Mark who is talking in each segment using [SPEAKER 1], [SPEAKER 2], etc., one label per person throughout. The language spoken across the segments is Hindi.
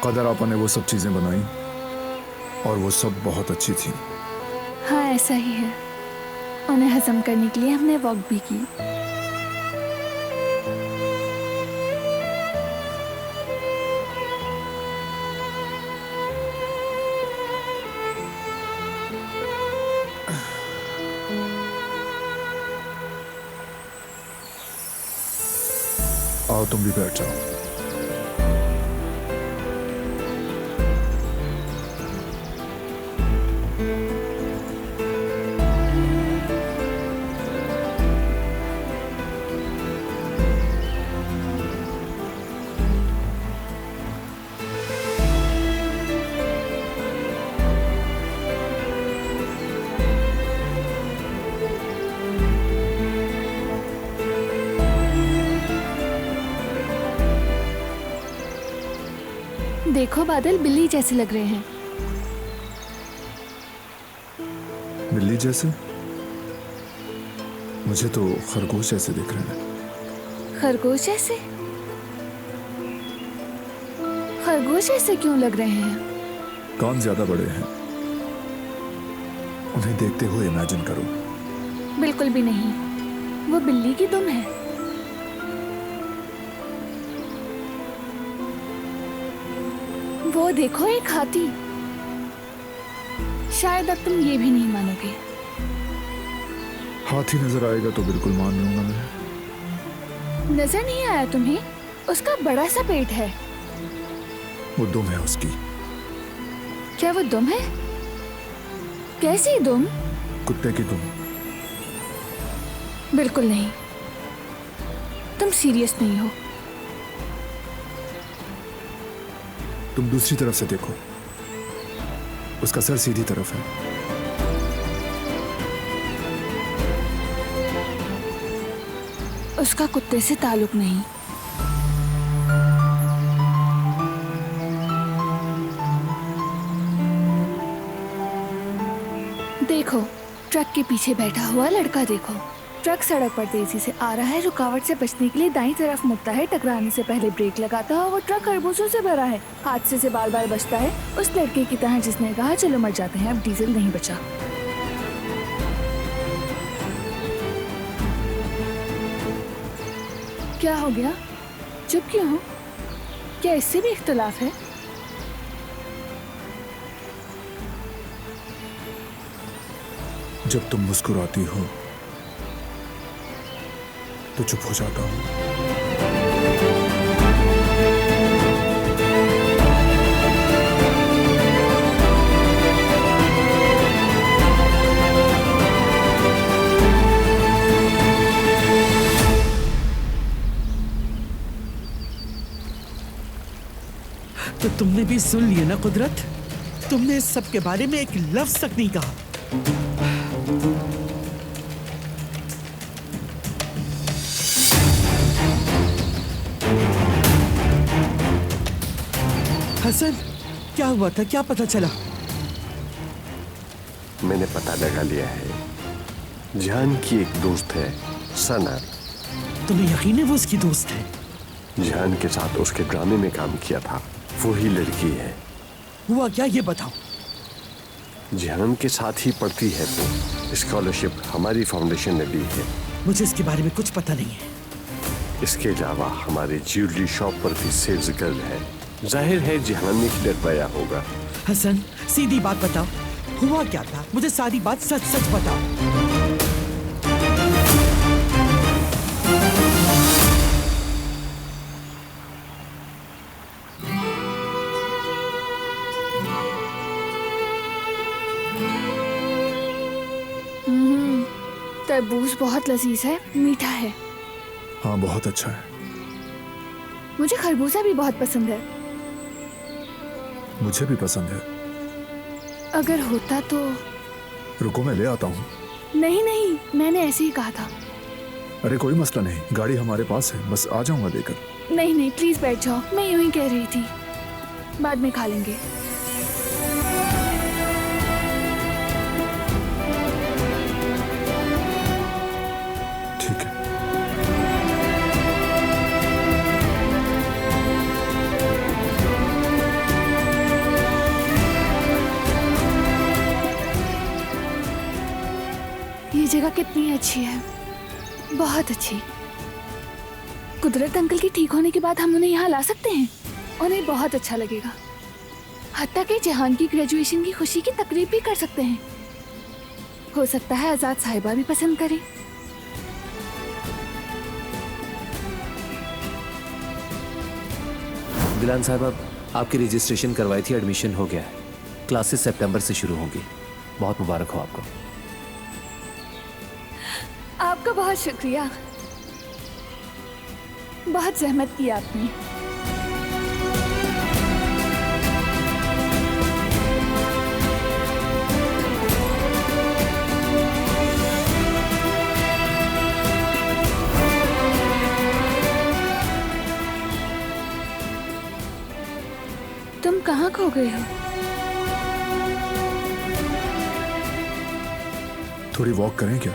[SPEAKER 1] कदर आपा ने वो सब चीजें बनाई और वो सब बहुत अच्छी थी।
[SPEAKER 2] हाँ ऐसा ही है। उन्हें हजम करने के लिए हमने वॉक भी की।
[SPEAKER 1] आओ तुम भी बैठ जाओ।
[SPEAKER 2] देखो बादल बिल्ली जैसे लग रहे हैं।
[SPEAKER 1] बिल्ली जैसे? मुझे तो खरगोश जैसे दिख रहे हैं।
[SPEAKER 2] खरगोश जैसे? खरगोश जैसे क्यों लग रहे हैं?
[SPEAKER 1] कान ज्यादा बड़े हैं, उन्हें देखते हुए इमेजिन करो।
[SPEAKER 2] बिल्कुल भी नहीं, वो बिल्ली की दुम है। वो देखो एक हाथी। शायद अब तुम ये भी नहीं मानोगे।
[SPEAKER 1] हाथी नजर आएगा तो बिल्कुल मान लूंगा मैं।
[SPEAKER 2] नजर नहीं आया तुम्हें? उसका बड़ा सा पेट है।
[SPEAKER 1] वो दुम है उसकी।
[SPEAKER 2] क्या वो दुम है? कैसी दुम?
[SPEAKER 1] कुत्ते की दुम।
[SPEAKER 2] बिल्कुल नहीं। तुम सीरियस नहीं हो।
[SPEAKER 1] तुम दूसरी तरफ से देखो, उसका सर सीधी तरफ है।
[SPEAKER 2] उसका कुत्ते से ताल्लुक नहीं। देखो, ट्रक के पीछे बैठा हुआ लड़का देखो। ट्रक सड़क पर तेजी से आ रहा है। रुकावट से बचने के लिए दाईं तरफ मुड़ता है। टकराने से पहले ब्रेक लगाता है। वो ट्रक खरबूजों से भरा है। हादसे से बार बार बचता है, उस लड़के की तरह जिसने कहा चलो मर जाते हैं, अब डीजल नहीं बचा। क्या हो गया? चुप क्यों हो? क्या इससे भी इख्तिलाफ है?
[SPEAKER 1] जब तुम मुस्कुराती हो तो चुप हो जाता हूं।
[SPEAKER 3] तो तुमने भी सुन लिया ना कुदरत? तुमने इस सब के बारे में एक लफ्ज तक नहीं कहा। हसन, क्या हुआ था? क्या पता चला?
[SPEAKER 4] मैंने पता लगा लिया है। जान की एक दोस्त है, सना।
[SPEAKER 3] तुम्हें यकीन है वो उसकी दोस्त है?
[SPEAKER 4] जान के साथ उसके ड्रामे में काम किया था, वो ही लड़की है।
[SPEAKER 3] हुआ क्या ये बताओ।
[SPEAKER 4] जान के साथ ही पढ़ती है वो। स्कॉलरशिप हमारी फाउंडेशन ने दी है।
[SPEAKER 3] मुझे इसके बारे में कुछ पता नहीं है।
[SPEAKER 4] इसके अलावा हमारे ज्वेलरी शॉप पर भी सेल्स गर्ल है। जाहिर है जिहान ने डर पाया होगा।
[SPEAKER 3] हसन, सीधी बात बताओ, हुआ क्या था? मुझे सारी बात सच सच बताओ।
[SPEAKER 2] तरबूज बहुत लजीज है, मीठा है।
[SPEAKER 1] हाँ बहुत अच्छा है।
[SPEAKER 2] मुझे खरबूजा भी बहुत पसंद है।
[SPEAKER 1] मुझे भी पसंद है।
[SPEAKER 2] अगर होता तो।
[SPEAKER 1] रुको मैं ले आता हूँ।
[SPEAKER 2] नहीं नहीं, मैंने ऐसे ही कहा था।
[SPEAKER 1] अरे कोई मसला नहीं, गाड़ी हमारे पास है, बस आ जाऊंगा लेकर।
[SPEAKER 2] नहीं नहीं प्लीज बैठ जाओ, मैं यूं ही कह रही थी, बाद में खा लेंगे।
[SPEAKER 1] ठीक है।
[SPEAKER 2] ये जगह कितनी अच्छी है, बहुत अच्छी। कुदरत अंकल के ठीक होने के बाद हम उन्हें यहाँ ला सकते हैं, उन्हें बहुत अच्छा लगेगा। हत्ता कि जहान की ग्रेजुएशन की खुशी की तकरीब भी कर सकते हैं। हो सकता है आजाद साहिबा भी पसंद करें।
[SPEAKER 5] दिलान साहब, आपकी रजिस्ट्रेशन करवाई थी, एडमिशन हो गया है। क्लासेस सितंबर से शुरू होंगी। बहुत मुबारक हो आपको।
[SPEAKER 2] आपका बहुत शुक्रिया, बहुत जहमत की आपने। तुम कहाँ खो गए हो?
[SPEAKER 1] थोड़ी वॉक करें क्या?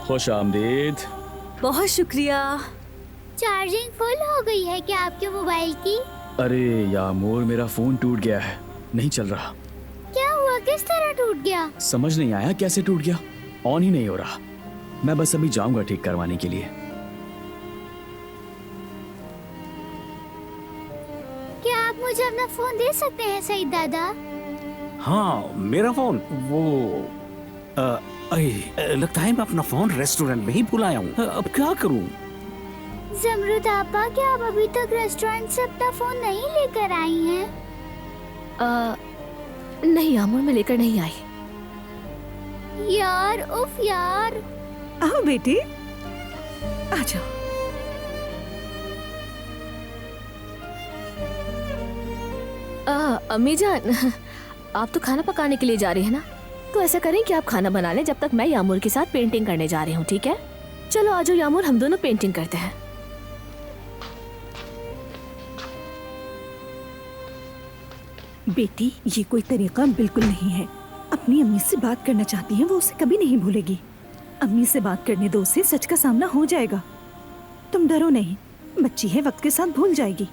[SPEAKER 6] खुश आमदीद।
[SPEAKER 7] बहुत शुक्रिया।
[SPEAKER 8] चार्जिंग फुल हो गई है क्या आपके मोबाइल की?
[SPEAKER 6] अरे यामूर, मेरा फोन टूट गया है, नहीं चल रहा।
[SPEAKER 8] क्या हुआ, किस तरह टूट गया?
[SPEAKER 6] समझ नहीं आया कैसे टूट गया, ऑन ही नहीं हो रहा। मैं बस अभी जाऊंगा ठीक करवाने के लिए।
[SPEAKER 8] क्या आप मुझे अपना फोन दे सकते हैं सईद दादा?
[SPEAKER 9] हाँ, मेरा फोन वो लगता है मैं अपना फोन रेस्टोरेंट में ही भूल आया हूँ। अब क्या करूँ?
[SPEAKER 8] जमरुद आपा, क्या आप अभी तक रेस्टोरेंट से अपना फोन नहीं लेकर आई हैं?
[SPEAKER 7] नहीं यामूर, मैं लेकर नहीं आई।
[SPEAKER 8] यार, उफ यार।
[SPEAKER 7] आओ बेटी, आ जाओ। अम्मी जान, आप तो खाना पकाने के लिए जा रही है ना? तो ऐसा करें कि आप खाना बना लें, जब तक मैं यामूर के साथ पेंटिंग करने जा रही हूँ, ठीक है? चलो आ जाओ यामूर, हम दोनों पेंटिंग करते हैं।
[SPEAKER 10] बेटी, ये कोई तरीका बिल्कुल नहीं है। अपनी अम्मी से बात करना चाहती हैं, वो उसे कभी नहीं भूलेगी। अम्मी से बात करने दो, उसे सच का सामना हो जाएगा। तुम डरो नहीं, बच्ची है, वक्त के साथ भूल जाएगी।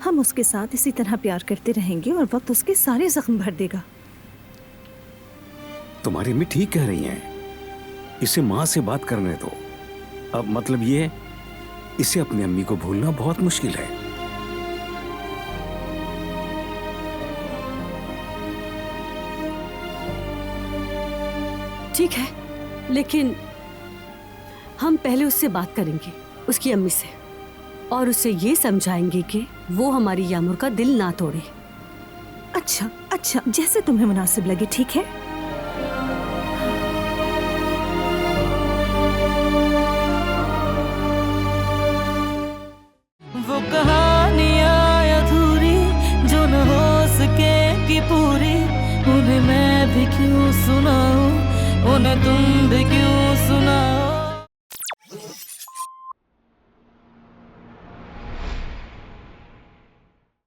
[SPEAKER 10] हम उसके साथ इसी तरह प्यार करते रहेंगे और वक्त उसके सारे जख्म भर देगा।
[SPEAKER 9] तुम्हारी अम्मी ठीक कह रही हैं। इसे माँ से बात करने दो। अब मतलब ये, इसे अपनी अम्मी को भूलना बहुत मुश्किल है।
[SPEAKER 7] ठीक है, लेकिन हम पहले उससे बात करेंगे, उसकी अम्मी से, और उसे ये समझाएंगे कि वो हमारी यामूर का दिल ना तोड़े।
[SPEAKER 10] अच्छा अच्छा, जैसे तुम्हें मुनासिब लगे, ठीक है?
[SPEAKER 11] वो कहानियाँ अधूरी जो न हो सके कि पूरी, उन्हें मैं भी क्यों सुनाऊं, उन्हें तुम भी क्यों सुनाओ।